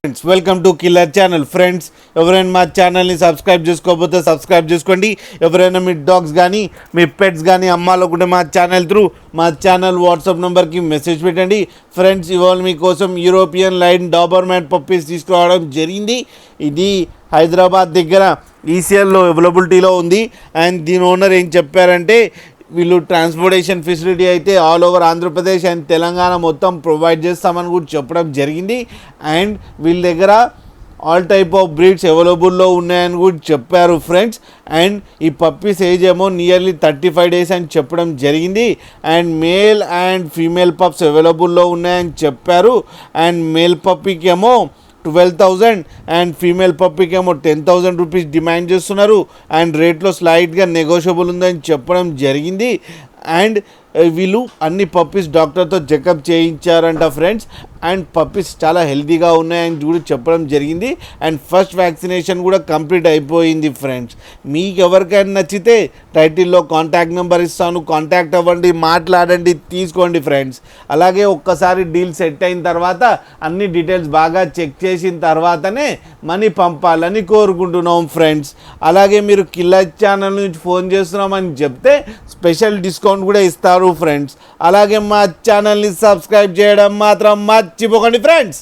Friends welcome to killer channel. Friends ఎవరైనా మా ఛానల్ని సబ్స్క్రైబ్ చేసుకోకపోతే సబ్స్క్రైబ్ చేసుకోండి. ఎవరైనా మీ డాగ్స్ కానీ మీ పెట్స్ కానీ అమ్మాలనుకుంటే మా ఛానల్ వాట్సాప్ నెంబర్కి మెసేజ్ పెట్టండి. ఫ్రెండ్స్ ఇవాళ మీకోసం యూరోపియన్ లైన్ డాబర్మ్యాన్ పప్పీస్ తీసుకురావడం జరిగింది. ఇది హైదరాబాద్ దగ్గర ఈసీఎల్లో అవైలబిలిటీలో ఉంది. అండ్ దీని ఓనర్ ఏం చెప్పారంటే వీళ్ళు ట్రాన్స్పోర్టేషన్ ఫెసిలిటీ అయితే all over Andhra Pradesh and Telangana మొత్తం ప్రొవైడ్ చేస్తామని కూడా చెప్పడం జరిగింది. అండ్ వీళ్ళ దగ్గర ఆల్ టైప్ ఆఫ్ బ్రీడ్స్ అవైలబుల్లో ఉన్నాయని కూడా చెప్పారు ఫ్రెండ్స్. అండ్ ఈ పప్పీస్ ఏజ్ ఏమో నియర్లీ 35 డేస్ అని చెప్పడం జరిగింది. And male and female pups అవైలబుల్లో ఉన్నాయని చెప్పారు. అండ్ మేల్ పప్పీకి ఏమో 12,000 అండ్ ఫీమేల్ పప్పీకి ఏమో 10,000 రూపీస్ డిమాండ్ చేస్తున్నారు. అండ్ రేట్లో స్లైట్గా నెగోషియబుల్ ఉందని చెప్పడం జరిగింది. అండ్ వీళ్ళు అన్ని పప్పీస్ డాక్టర్తో చెకప్ చేయించారంట ఫ్రెండ్స్. అండ్ పప్పీస్ చాలా హెల్తీగా ఉన్నాయని కూడా చెప్పడం జరిగింది. అండ్ ఫస్ట్ వ్యాక్సినేషన్ కూడా కంప్లీట్ అయిపోయింది ఫ్రెండ్స్. మీకు ఎవరికైనా నచ్చితే టైటిల్లో కాంటాక్ట్ నెంబర్ ఇస్తాను, కాంటాక్ట్ అవ్వండి, మాట్లాడండి, తీసుకోండి ఫ్రెండ్స్. అలాగే ఒక్కసారి డీల్ సెట్ అయిన తర్వాత అన్ని డీటెయిల్స్ బాగా చెక్ చేసిన తర్వాతనే మనీ పంపాలని కోరుకుంటున్నాం ఫ్రెండ్స్. అలాగే మీరు కిల్లర్ ఛానల్ నుంచి ఫోన్ చేస్తున్నామని చెప్తే స్పెషల్ డిస్కౌంట్ కూడా ఇస్తారు ఫ్రెండ్స్. అలాగే మా ఛానల్ని సబ్స్క్రైబ్ చేయడం మాత్రం మర్చిపోకండి ఫ్రెండ్స్.